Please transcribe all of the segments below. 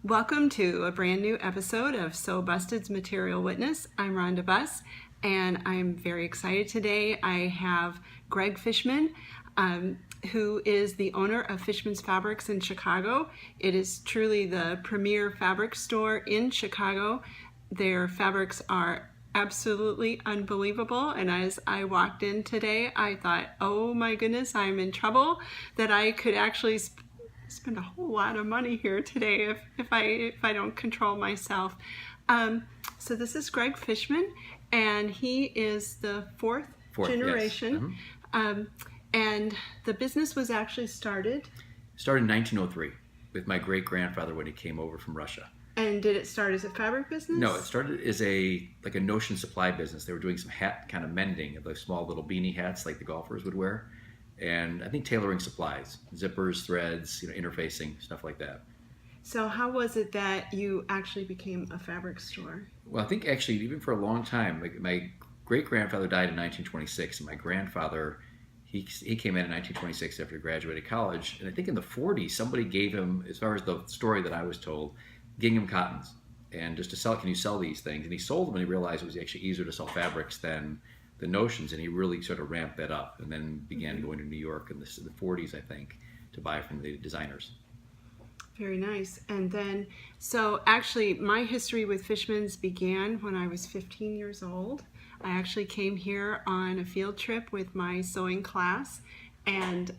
Welcome to a brand new episode of Sewbussteds Material Witness. I'm Rhonda Buss, and I'm very excited today. I have Gregg Fishman, who is the owner of Fishmans Fabrics in Chicago. It is truly the premier fabric store in Chicago. Their fabrics are absolutely unbelievable, and as I walked in today, I thought, oh my goodness, I'm in trouble that I could actually spend a whole lot of money here today if I don't control myself. So this is Gregg Fishman, and he is the fourth generation. Yes. And the business was actually started in 1903 with my great-grandfather when he came over from Russia. And did it start as a fabric business? No, it started as a notion supply business. They were doing some hat kind of mending of those small little beanie hats like the golfers would wear. And I think tailoring supplies, zippers, threads, interfacing, stuff like that. So how was it that you actually became a fabric store? Well, I think actually even for a long time, my great-grandfather died in 1926, and my grandfather, he came in 1926 after he graduated college. And I think in the 40s, somebody gave him, as far as the story that I was told, gingham cottons. And just to sell, can you sell these things? And he sold them, and he realized it was actually easier to sell fabrics than the notions, and he really sort of ramped that up and then began going to New York in the 40s, I think, to buy from the designers. Very nice. And then, so actually my history with Fishmans began when I was 15 years old. I actually came here on a field trip with my sewing class, and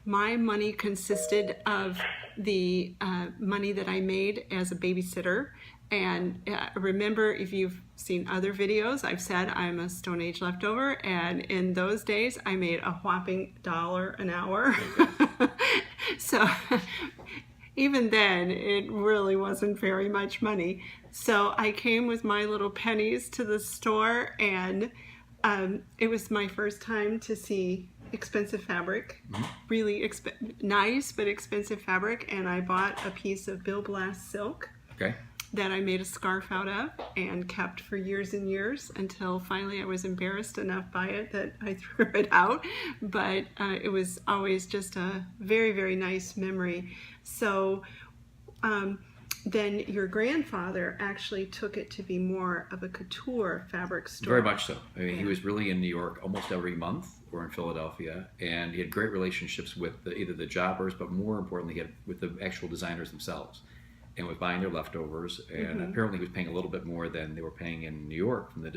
my money consisted of the money that I made as a babysitter. And remember, if you've seen other videos, I've said I'm a Stone Age leftover, and in those days I made a whopping $1 an hour. So even then, it really wasn't very much money. So I came with my little pennies to the store, and it was my first time to see expensive fabric, really nice but expensive fabric, and I bought a piece of Bill Blast silk. Okay. That I made a scarf out of and kept for years and years until finally I was embarrassed enough by it that I threw it out. But it was always just a very, very nice memory. So then your grandfather actually took it to be more of a couture fabric store. Very much so. I mean, He was really in New York almost every month, or in Philadelphia, and he had great relationships with either the jobbers, but more importantly, he had with the actual designers themselves, and was buying their leftovers, and apparently he was paying a little bit more than they were paying in New York from the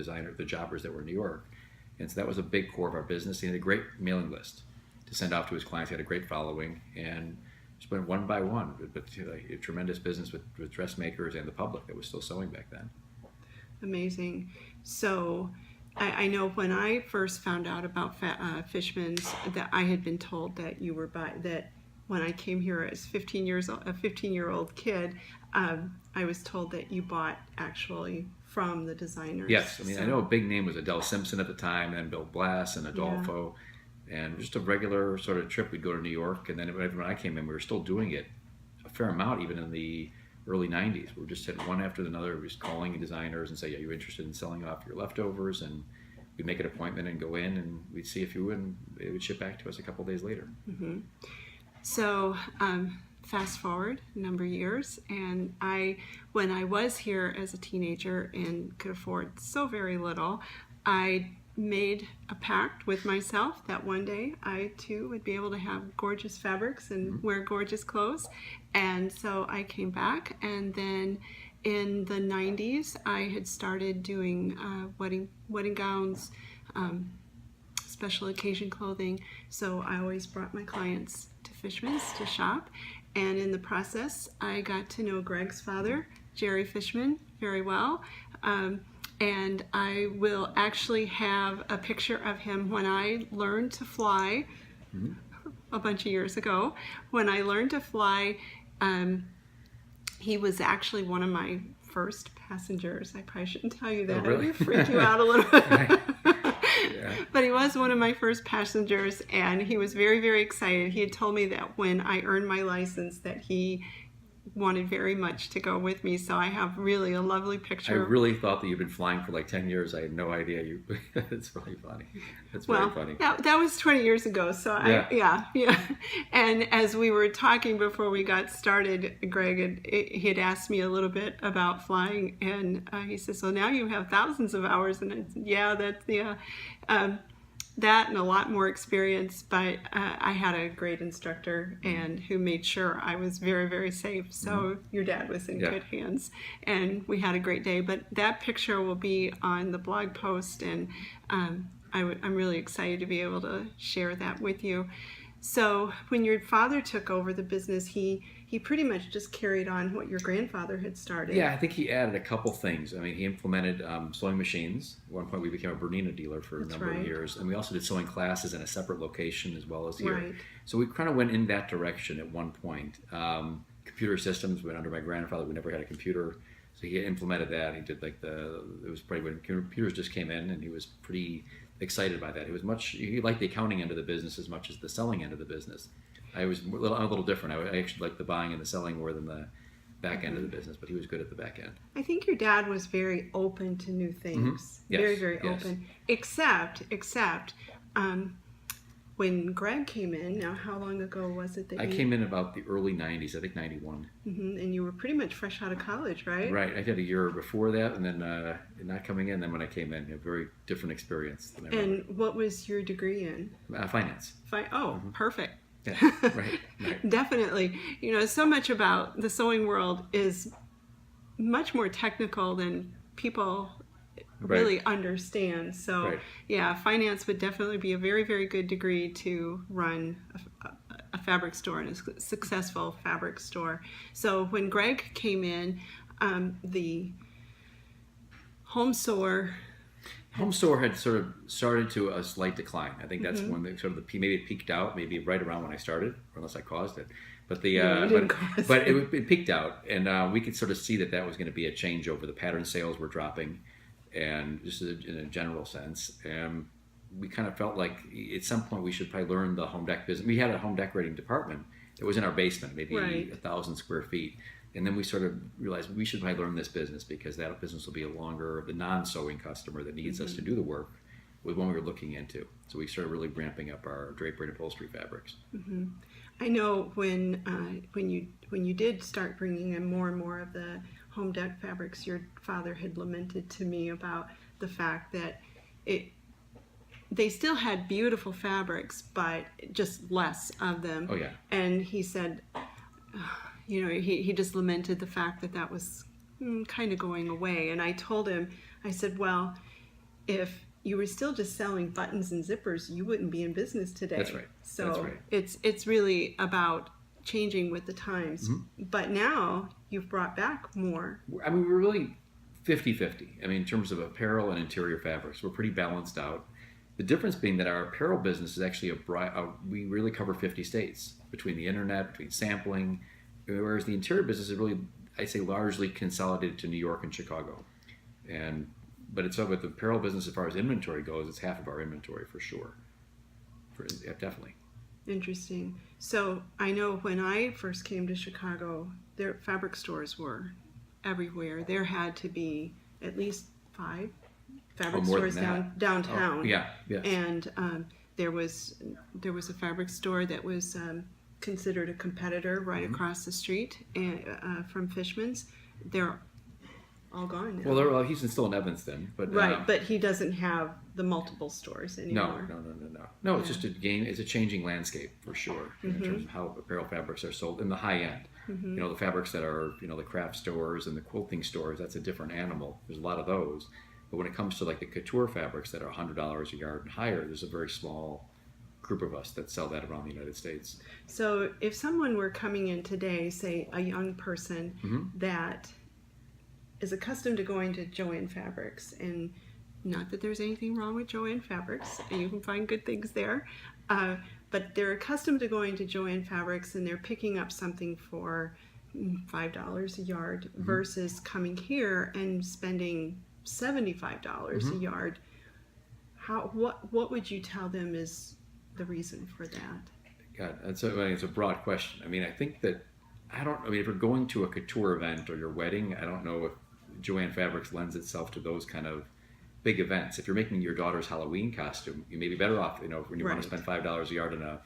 jobbers that were in New York. And so that was a big core of our business. He had a great mailing list to send off to his clients. He had a great following, and just went one by one, but a tremendous business with dressmakers and the public that was still sewing back then. Amazing. So I know when I first found out about Fishmans, that I had been told that you were that when I came here as a 15-year-old kid, I was told that you bought actually from the designers. Yes, I mean, I know a big name was Adele Simpson at the time, and Bill Blass and Adolfo, and just a regular sort of trip. We'd go to New York, and then when I came in, we were still doing it a fair amount, even in the early 90s. We were just hitting one after another. We were just calling designers and say, yeah, you're interested in selling off your leftovers, and we'd make an appointment and go in, and we'd see if you would, and it would ship back to us a couple days later. Mm-hmm. So fast forward a number of years, and when I was here as a teenager and could afford so very little, I made a pact with myself that one day I too would be able to have gorgeous fabrics and wear gorgeous clothes. And so I came back, and then in the 90s I had started doing wedding gowns, special occasion clothing. So I always brought my clients to Fishmans to shop, and in the process I got to know Gregg's father, Jerry Fishman, very well, and I will actually have a picture of him when I learned to fly a bunch of years ago. When I learned to fly, he was actually one of my first passengers. I probably shouldn't tell you that. Oh, really? It would freak you out a little bit. Right. Yeah. But he was one of my first passengers, and he was very, very excited. He had told me that when I earned my license that he wanted very much to go with me. So I have really a lovely I picture. really thought that you've been flying for like 10 years. I had no idea you. It's really funny. It's very funny. That was 20 years ago. So yeah. And as we were talking before we got started, Greg, he had asked me a little bit about flying, and he says, "So now you have thousands of hours," and I said, that and a lot more experience, but I had a great instructor and who made sure I was very, very safe. So your dad was in good hands, and we had a great day. But that picture will be on the blog post, and I'm really excited to be able to share that with you. So when your father took over the business, he pretty much just carried on what your grandfather had started. Yeah, I think he added a couple things. I mean, he implemented sewing machines. At one point, we became a Bernina dealer for a number of years. And we also did sewing classes in a separate location as well as here. Right. So we kind of went in that direction at one point. Computer systems went under my grandfather. We never had a computer. So he implemented that. He did it was probably when computers just came in, and he was pretty excited by that. He liked the accounting end of the business as much as the selling end of the business. I'm a little different. I actually like the buying and the selling more than the back end of the business, but he was good at the back end. I think your dad was very open to new things. Yes, very, very open. Except when Greg came in, now how long ago was it that I came in about the early 90s, I think 91. And you were pretty much fresh out of college, right? Right. I had a year before that, and then not coming in. Then when I came in, a very different experience than I remember. And what was your degree in? Finance. Perfect. Yeah, right. Definitely. So much about the sewing world is much more technical than people really understand. So finance would definitely be a very, very good degree to run a fabric store and a successful fabric store. So when Greg came in, the home store had sort of started to a slight decline. I think that's when maybe it peaked out, maybe right around when I started, unless I caused it. But it peaked out, and we could sort of see that was going to be a changeover. The pattern sales were dropping, and just in a general sense, we kind of felt like at some point we should probably learn the home dec business. We had a home decorating department that was in our basement, maybe 1,000 square feet. And then we sort of realized we should probably learn this business, because that business will be the non-sewing customer that needs us to do the work was one we were looking into. So we started really ramping up our drapery and upholstery fabrics. I know when you did start bringing in more and more of the home dec fabrics, your father had lamented to me about the fact that they still had beautiful fabrics, but just less of them. Oh yeah. And he said, he just lamented the fact that was kind of going away. And I told him, I said, well, if you were still just selling buttons and zippers, you wouldn't be in business today. That's right. So That's right. It's really about changing with the times. But now you've brought back more. I mean, we're really 50-50. I mean, in terms of apparel and interior fabrics, we're pretty balanced out. The difference being that our apparel business is actually we really cover 50 states between the internet, between sampling, whereas the interior business is really, I'd say, largely consolidated to New York and Chicago. But it's with the apparel business, as far as inventory goes, it's half of our inventory for sure. Definitely. Interesting. So I know when I first came to Chicago, their fabric stores were everywhere. There had to be at least 5 fabric stores downtown. Yes. And there was a fabric store that was considered a competitor right across the street from Fishmans. They're all gone now. Well, he's still in Evanston, but but he doesn't have the multiple stores anymore. No. It's just it's a changing landscape for sure in terms of how apparel fabrics are sold in the high end. The fabrics that are the craft stores and the quilting stores, that's a different animal. There's a lot of those, but when it comes to like the couture fabrics that are $100 a yard and higher, there's a very small group of us that sell that around the United States. So if someone were coming in today, say a young person that is accustomed to going to Joann Fabrics, and not that there's anything wrong with Joann Fabrics, and you can find good things there, but they're accustomed to going to Joann Fabrics and they're picking up something for $5 a yard versus coming here and spending $75 a yard. What would you tell them is the reason for that? God, it's a broad question. I mean, I think that I mean, if you're going to a couture event or your wedding, I don't know if Joann Fabrics lends itself to those kind of big events. If you're making your daughter's Halloween costume, you may be better off, when you want to spend $5 a yard on a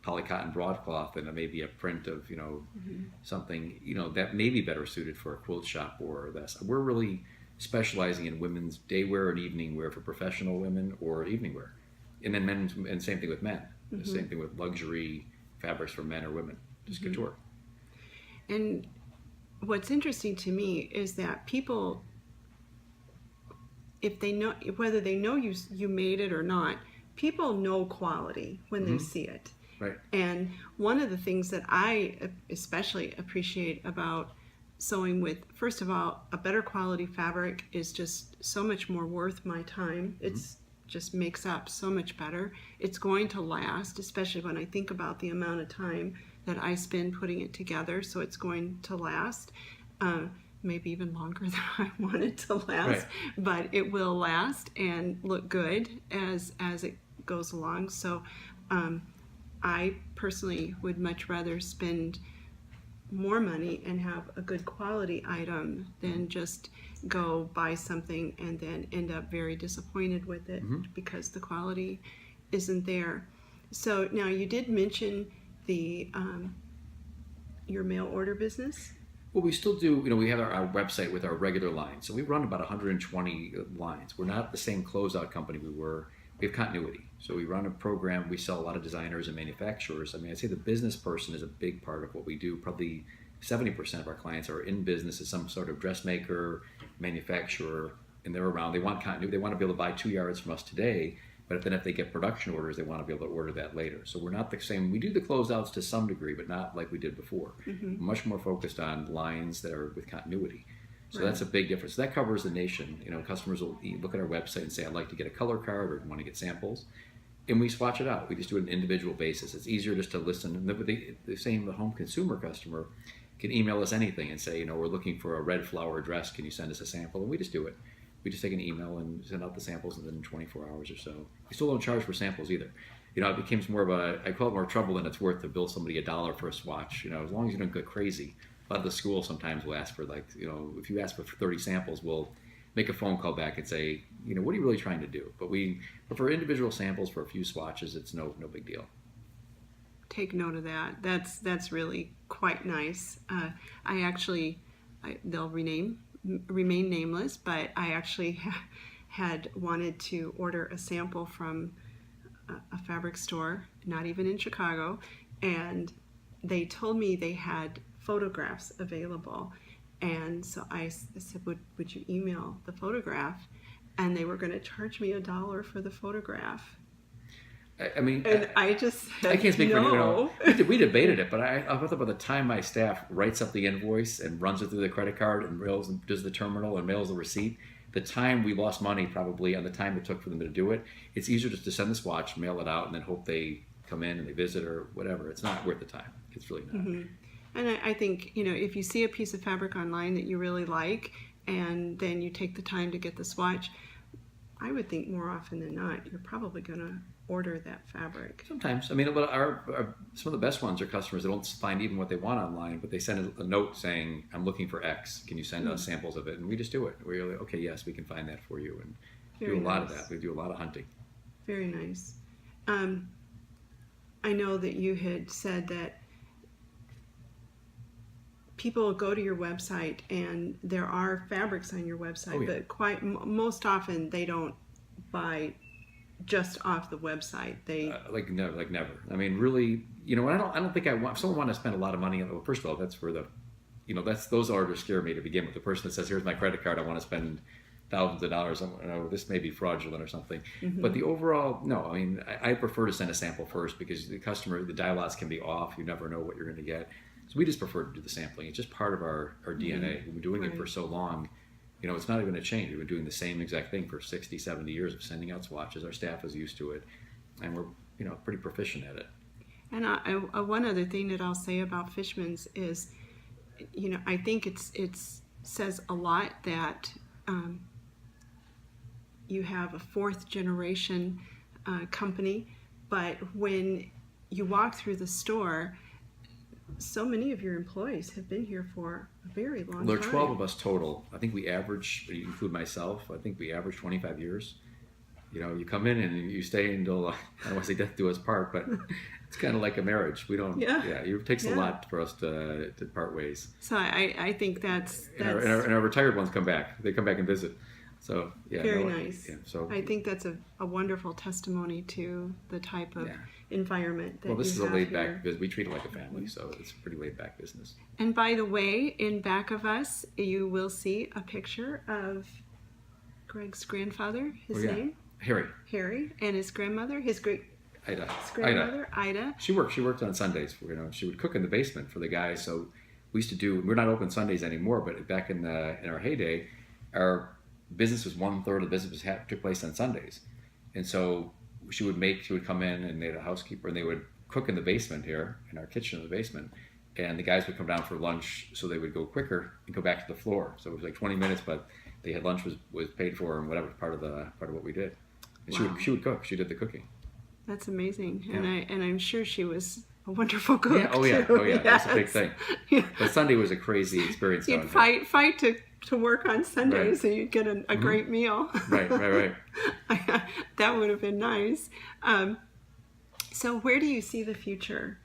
polycotton broadcloth and maybe a print of, something, that may be better suited for a quilt shop or this. We're really specializing in women's day wear and evening wear for professional women or evening wear. And then men's, and same thing with men. The same thing with luxury fabrics for men or women, just couture. And what's interesting to me is that people, if they know, whether they know you made it or not, people know quality when they see it. Right. And one of the things that I especially appreciate about sewing with, first of all, a better quality fabric is just so much more worth my time. It's just makes up so much better. It's going to last, especially when I think about the amount of time that I spend putting it together. So it's going to last, maybe even longer than I want it to last, but it will last and look good as it goes along. So I personally would much rather spend more money and have a good quality item than just go buy something and then end up very disappointed with it because the quality isn't there. So now you did mention the your mail order business. Well, we still do, we have our website with our regular lines. So we run about 120 lines. We're not the same closeout company we were. We have continuity. So we run a program. We sell a lot of designers and manufacturers. I mean, I'd say the business person is a big part of what we do. Probably 70% of our clients are in business as some sort of dressmaker, manufacturer, and they're around. They want continuity. They want to be able to buy 2 yards from us today, but then if they get production orders, they want to be able to order that later. So we're not the same. We do the closeouts to some degree, but not like we did before. Much more focused on lines that are with continuity. So that's a big difference. That covers the nation. Customers will look at our website and say, I'd like to get a color card or want to get samples. And we swatch it out. We just do it on an individual basis. It's easier just to listen. And the home consumer customer can email us anything and say, we're looking for a red flower dress. Can you send us a sample? And we just do it. We just take an email and send out the samples within 24 hours or so. We still don't charge for samples either. It becomes more of I call it more trouble than it's worth to bill somebody $1 for a swatch. As long as you don't go crazy. A lot of the schools sometimes will ask for if you ask for 30 samples, we'll make a phone call back and say, what are you really trying to do? But for individual samples for a few swatches, it's no big deal. Take note of that. That's really quite nice. They'll remain nameless, but I actually had wanted to order a sample from a fabric store, not even in Chicago, and they told me they had photographs available, and so I said, would you email the photograph? And they were going to charge me $1 for the photograph. I just said, I can't speak no. for we debated it, but I thought by the time my staff writes up the invoice and runs it through the credit card and does the terminal and mails the receipt, the time we lost money probably on the time it took for them to do it, it's easier just to send the swatch, mail it out, and then hope they come in and they visit or whatever. It's not worth the time. It's really not. And I think, if you see a piece of fabric online that you really like, and then you take the time to get the swatch, I would think more often than not, you're probably going to order that fabric. Sometimes. But our some of the best ones are customers that don't find even what they want online, but they send a note saying, I'm looking for X. Can you send us samples of it? And we just do it. We're like, okay, yes, we can find that for you. And Very do a lot nice. of that. We do a lot of hunting. Very nice. I know that you had said that people go to your website and there are fabrics on your website, but most often they don't buy just off the website. They like never. Really, I don't think I want. If someone want to spend a lot of money, well, first of all, that's where those orders scare me to begin with. The person that says, "Here's my credit card. I want to spend thousands of dollars." This may be fraudulent or something. But the overall, no. I prefer to send a sample first because the dye lots can be off. You never know what you're going to get. So we just prefer to do the sampling. It's just part of our DNA. We've been doing it for so long. It's not even going to change. We've been doing the same exact thing for 60, 70 years of sending out swatches. Our staff is used to it, and we're pretty proficient at it. And one other thing that I'll say about Fishmans is, I think it says a lot that you have a fourth generation company, but when you walk through the store, so many of your employees have been here for a very long There are time. 12 of us total. I think we average, you include myself, I think we average 25 years. You know, you come in and you stay until, I don't want to say death do us part, but it's kind of like a marriage. We don't, it takes a lot for us to part ways. So I think that's and our retired ones come back. They come back and visit. So, very nice. Yeah, so I think that's a wonderful testimony to the type of environment that this is a have laid here. back business. We treat it like a family, so it's a pretty laid back business. And by the way, in back of us, you will see a picture of Gregg's grandfather, his name? Harry, and his grandmother, his grandmother, Ida. She worked on Sundays. She would cook in the basement for the guys. So we used to do. We're not open Sundays anymore, but back in our heyday, our business was 1/3 of the business took place on Sundays, and so she would come in and they had a housekeeper and they would cook in the basement here in our kitchen in the basement, and the guys would come down for lunch, so they would go quicker and go back to the floor. So it was like 20 minutes, but they had lunch was paid for and whatever part of what we did. And she would cook. She did the cooking. That's amazing, and I'm sure she was a wonderful cook. Yeah, oh yeah, that's a big thing. Yeah. But Sunday was a crazy experience. You'd fight to work on Sundays, so you'd get a great meal. Right. That would have been nice. So where do you see the future?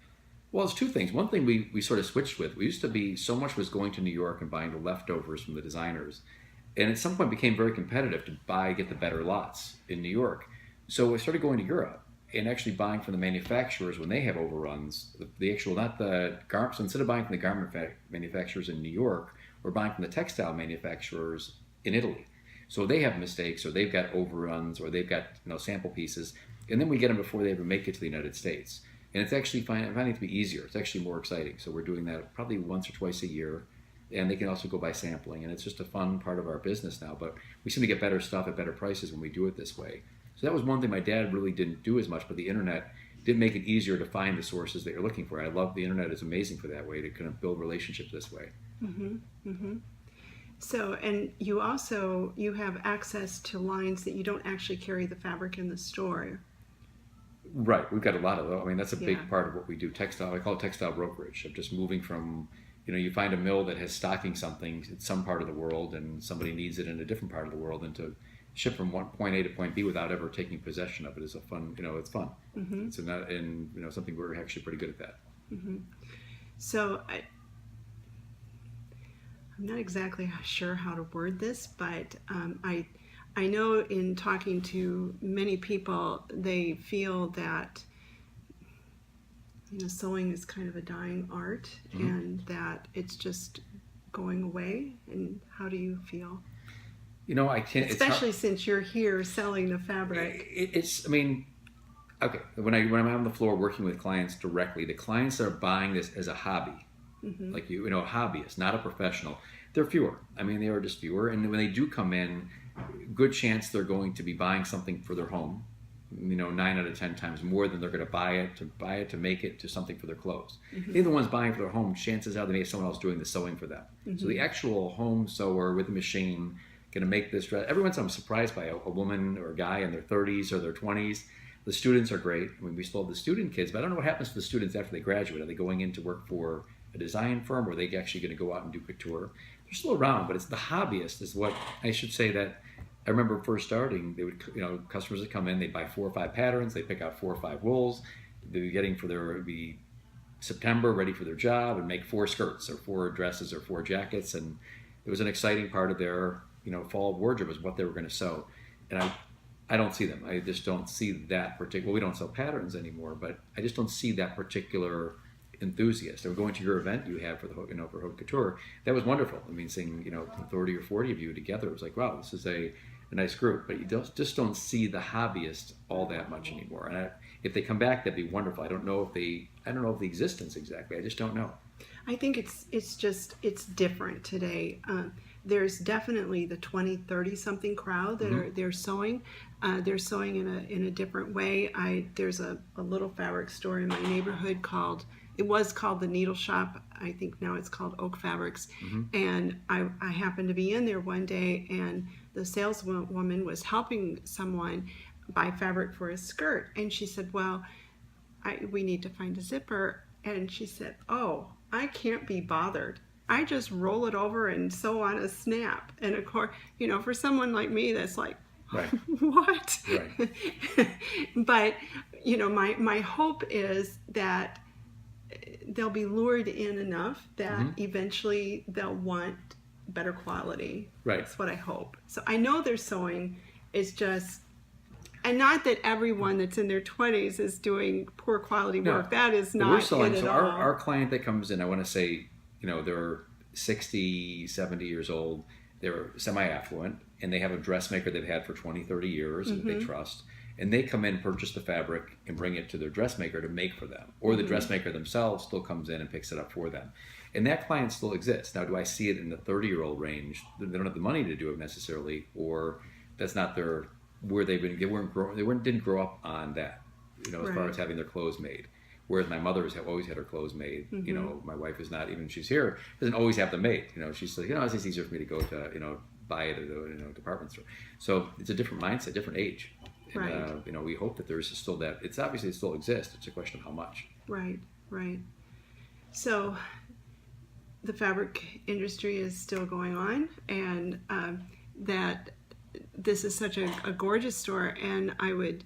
Well, it's two things. One thing we sort of switched with. We used to be so much was going to New York and buying the leftovers from the designers, and at some point became very competitive to get the better lots in New York. So we started going to Europe and actually buying from the manufacturers when they have overruns. The actual, not the garment. So instead of buying from the garment manufacturers in New York, we're buying from the textile manufacturers in Italy. So they have mistakes, or they've got overruns, or they've got sample pieces, and then we get them before they ever make it to the United States. And it's actually I'm finding it to be easier. It's actually more exciting. So we're doing that probably once or twice a year. And they can also go by sampling, and it's just a fun part of our business now. But we seem to get better stuff at better prices when we do it this way. So that was one thing my dad really didn't do as much, but the internet did make it easier to find the sources that you're looking for. I love the internet. It's amazing for that way to kind of build relationships this way. So, and you have access to lines that you don't actually carry the fabric in the store. Right. We've got a lot of those. I mean, that's a big part of what we do. Textile, I call it textile brokerage. I'm just moving from, you find a mill that has stocking something in some part of the world and somebody needs it in a different part of the world, and to ship from point A to point B without ever taking possession of it is a fun, it's fun. It's something we're actually pretty good at that. So I'm not exactly sure how to word this, but I know in talking to many people, they feel that sewing is kind of a dying art, and that it's just going away. And how do you feel? I can't. Especially since you're here selling the fabric. Okay. When I'm on the floor working with clients directly, the clients that are buying this as a hobby, like a hobbyist, not a professional, they're fewer. They are just fewer. And when they do come in, good chance they're going to be buying something for their home. 9 out of 10 times more than they're going to buy it to make it to something for their clothes. They're the ones buying for their home. Chances are they may have someone else doing the sewing for them. So the actual home sewer with the machine going to make this dress. Every once in a while I'm surprised by a woman or a guy in their 30s or their 20s. The students are great. We still have the student kids, but I don't know what happens to the students after they graduate. Are they going in to work for a design firm, or are they actually going to go out and do couture? They're still around, but it's the hobbyist is what I should say. That I remember first starting, they would, customers would come in, they'd buy 4 or 5 patterns, they'd pick out 4 or 5 wools, they'd be getting for their, September, ready for their job, and make 4 skirts or 4 dresses or 4 jackets. And it was an exciting part of their, fall wardrobe is what they were going to sew. And I don't see them. I just don't see that particular, we don't sell patterns anymore, but I just don't see that particular enthusiast. I'm going to your event you had for the for Haute Couture. That was wonderful. Seeing 30 or 40 of you together, it was like, wow, this is a nice group. But you just don't see the hobbyist all that much anymore. And if they come back, that'd be wonderful. I don't know the existence exactly. I just don't know. I think it's different today. There's definitely the 20, 30 something crowd that they're sewing. They're sewing in a different way. There's a little fabric store in my neighborhood it was called the Needle Shop. I think now it's called Oak Fabrics. And I happened to be in there one day, and the saleswoman was helping someone buy fabric for a skirt. And she said, well, we need to find a zipper. And she said, oh, I can't be bothered. I just roll it over and sew on a snap. And of course, for someone like me, that's like, Right. what? Right. But, my hope is that they'll be lured in enough that eventually they'll want better quality. Right. That's what I hope. So I know their sewing is just, and not that everyone that's in their 20s is doing poor quality work. That is But not we're selling, it at so all. our client that comes in, I want to say, they're 60, 70 years old. They're semi-affluent, and they have a dressmaker they've had for 20, 30 years that they trust. And they come in, purchase the fabric, and bring it to their dressmaker to make for them. Or the dressmaker themselves still comes in and picks it up for them. And that client still exists. Now, do I see it in the 30-year-old range? They don't have the money to do it necessarily, or that's not where they've been. Didn't grow up on that, as far as having their clothes made. Whereas my mother has always had her clothes made. My wife is not, even she's here, doesn't always have them made. She's like, it's just easier for me to go to, buy it at a department store. So it's a different mindset, different age. And, Right. We hope that there's still that. It's obviously it still exists. It's a question of how much. Right. So the fabric industry is still going on, and that this is such a gorgeous store, and I would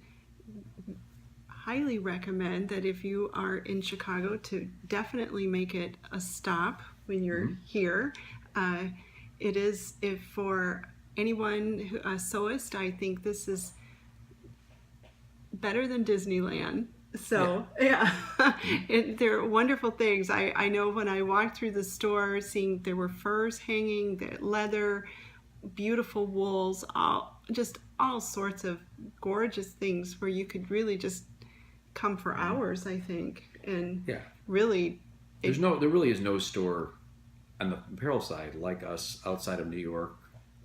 highly recommend that if you are in Chicago to definitely make it a stop when you're here. It is, if for anyone, a sewist, I think this is better than Disneyland. So yeah, they're wonderful things. I know when I walked through the store, seeing there were furs hanging, the leather, beautiful wools, all sorts of gorgeous things where you could really just come for hours, I think. And really, there really is no store on the apparel side like us outside of New York,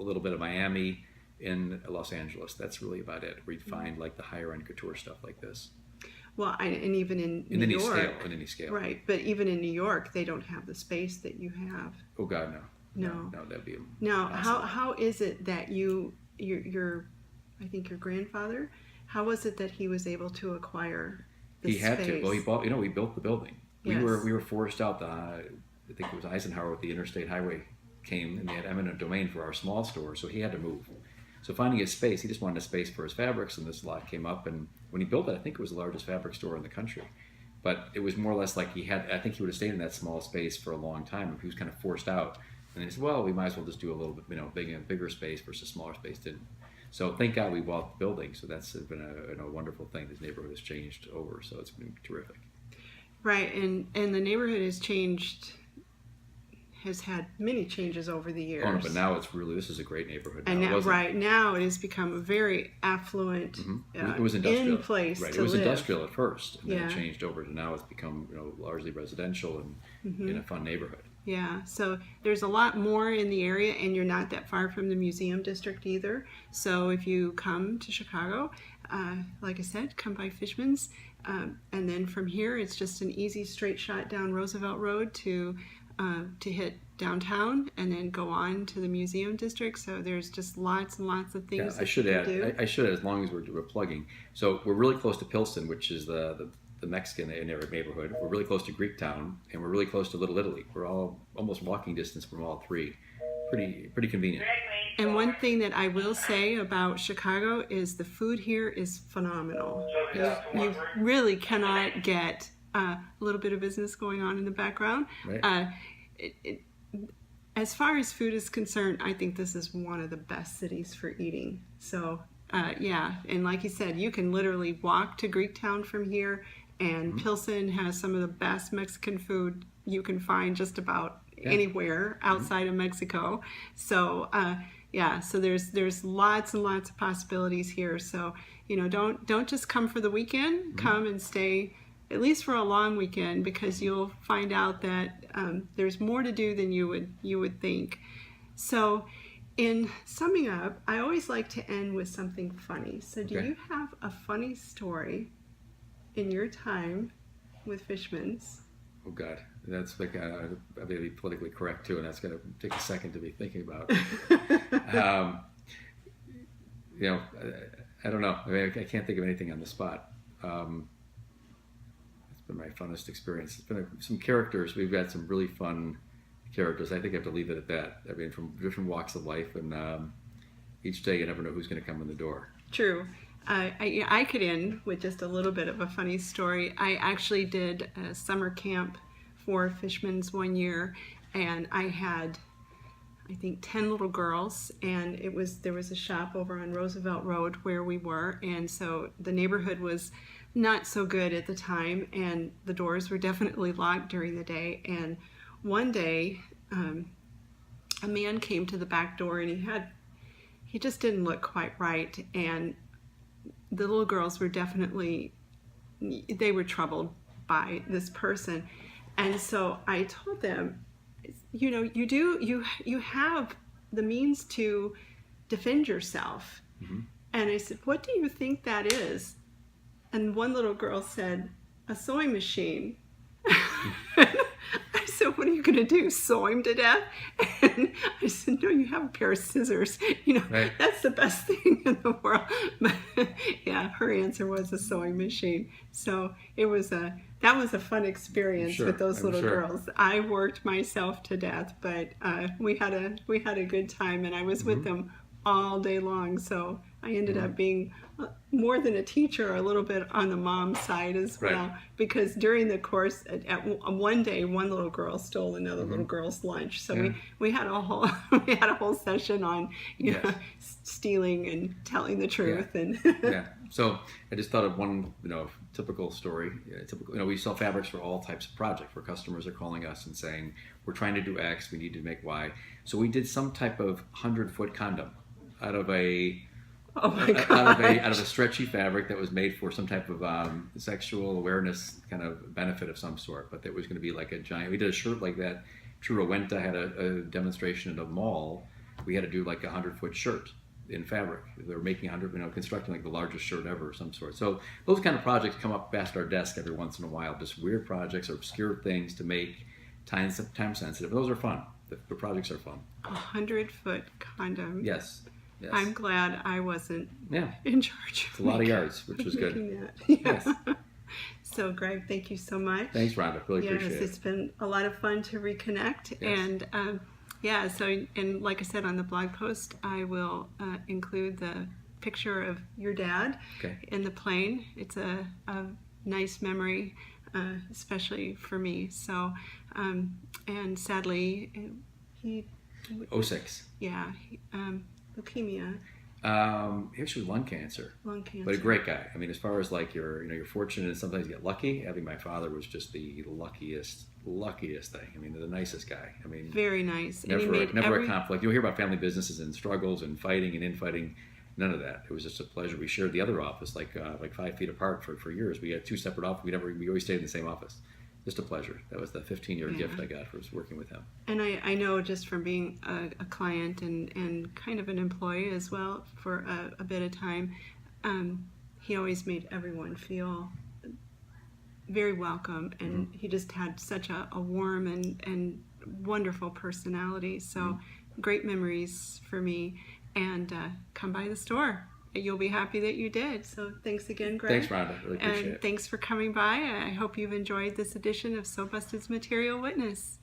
a little bit of Miami, in Los Angeles. That's really about it. Where you find like the higher end couture stuff like this. Well, and even in New York, in any scale, right? But even in New York, they don't have the space that you have. Oh God, no. No, that'd be now. awesome. How is it that your I think your grandfather, how was it that he was able to acquire the He had space? to. Well, he bought. We built the building. Yes. We were forced out. I think it was Eisenhower with the interstate highway came, and they had eminent domain for our small store, so he had to move. So finding a space, he just wanted a space for his fabrics, and this lot came up. And when he built it, I think it was the largest fabric store in the country. But it was more or less like I think he would have stayed in that small space for a long time. He was kind of forced out. And he said, well, we might as well just do a little bit, bigger space versus smaller space. So thank God we bought the building. So that's been a wonderful thing. This neighborhood has changed over, so it's been terrific. Right, and the neighborhood has had many changes over the years. Oh, no, but now this is a great neighborhood. And now it has become a very affluent, it was industrial. in place right. to It was live. Industrial at first, and then it changed over to now it's become largely residential and in a fun neighborhood. Yeah, so there's a lot more in the area, and you're not that far from the museum district either. So if you come to Chicago, like I said, come by Fishmans, and then from here it's just an easy straight shot down Roosevelt Road to hit downtown, and then go on to the museum district. So there's just lots and lots of things. Yeah, I should add, as long as we're plugging. So we're really close to Pilsen, which is the Mexican neighborhood. We're really close to Greektown, and we're really close to Little Italy. We're all almost walking distance from all three. Pretty convenient. And one thing that I will say about Chicago is the food here is phenomenal. You really cannot get a little bit of business going on in the background. Right. As far as food is concerned, I think this is one of the best cities for eating. So, and like you said, you can literally walk to Greektown from here, and Pilsen has some of the best Mexican food you can find just about anywhere outside of Mexico. So, so there's lots and lots of possibilities here. So, don't just come for the weekend. Come and stay at least for a long weekend, because you'll find out that there's more to do than you would think. So, in summing up, I always like to end with something funny. So, do you have a funny story in your time with Fishmans? Oh God, that's like I'm going to be politically correct too, and that's going to take a second to be thinking about. I don't know. I mean, I can't think of anything on the spot. been my funnest experience. It's been some characters. We've got some really fun characters. I think I have to leave it at that. I mean, from different walks of life, and each day you never know who's going to come in the door. True. I could end with just a little bit of a funny story. I actually did a summer camp for Fishmans one year, and I had, I think, 10 little girls, and there was a shop over on Roosevelt Road where we were, and so the neighborhood was not so good at the time, and the doors were definitely locked during the day. And one day, a man came to the back door, and he just didn't look quite right, and the little girls were definitely, they were troubled by this person. And so I told them, you know, you have the means to defend yourself. Mm-hmm. And I said, what do you think that is? And one little girl said, a sewing machine. I said, what are you going to do, sew him to death? And I said, no, you have a pair of scissors. You know, right. That's the best thing in the world. But yeah, her answer was a sewing machine. So that was a fun experience with those little girls. I worked myself to death, but we had a good time, and I was with them all day long. So I ended up being more than a teacher, a little bit on the mom side as well, because during the course, one day, one little girl stole another little girl's lunch. So we had a whole session on you know, stealing and telling the truth. And So I just thought of one typical story. We sell fabrics for all types of projects where customers are calling us and saying, we're trying to do X, we need to make Y. So we did some type of 100-foot condom out of a stretchy fabric that was made for some type of sexual awareness kind of benefit of some sort, but that was going to be like a giant. We did a shirt like that. True Rowenta had a demonstration at a mall. We had to do like a 100-foot shirt in fabric. They were making constructing like the largest shirt ever of some sort. So those kind of projects come up past our desk every once in a while, just weird projects or obscure things to make time sensitive. Those are fun. The projects are fun. 100-foot condom. Yes. I'm glad I wasn't in charge. It's a lot of yards, which was good. Yes. So, Greg, thank you so much. Thanks, Rhonda. Really appreciate it. Yes, it's been a lot of fun to reconnect. Yes. And and like I said on the blog post, I will include the picture of your dad in the plane. It's a nice memory, especially for me. So, and sadly, he... 06. Yeah. Leukemia. Actually, lung cancer. Lung cancer. But a great guy. I mean, as far as like you're fortunate and sometimes you get lucky. Having my father was just the luckiest thing. I mean, the nicest guy. I mean, very nice. Never a conflict. You'll hear about family businesses and struggles and fighting and infighting. None of that. It was just a pleasure. We shared the other office like 5 feet apart for years. We had two separate offices. We always stayed in the same office. Just a pleasure. That was the 15-year gift I got for working with him. And I know just from being a client and kind of an employee as well for a bit of time, he always made everyone feel very welcome, and he just had such a warm and wonderful personality. So great memories for me, and come by the store. You'll be happy that you did. So thanks again, Greg. Thanks, Rhonda. Really appreciate it. And thanks for coming by. I hope you've enjoyed this edition of Sewbussteds Material Witness.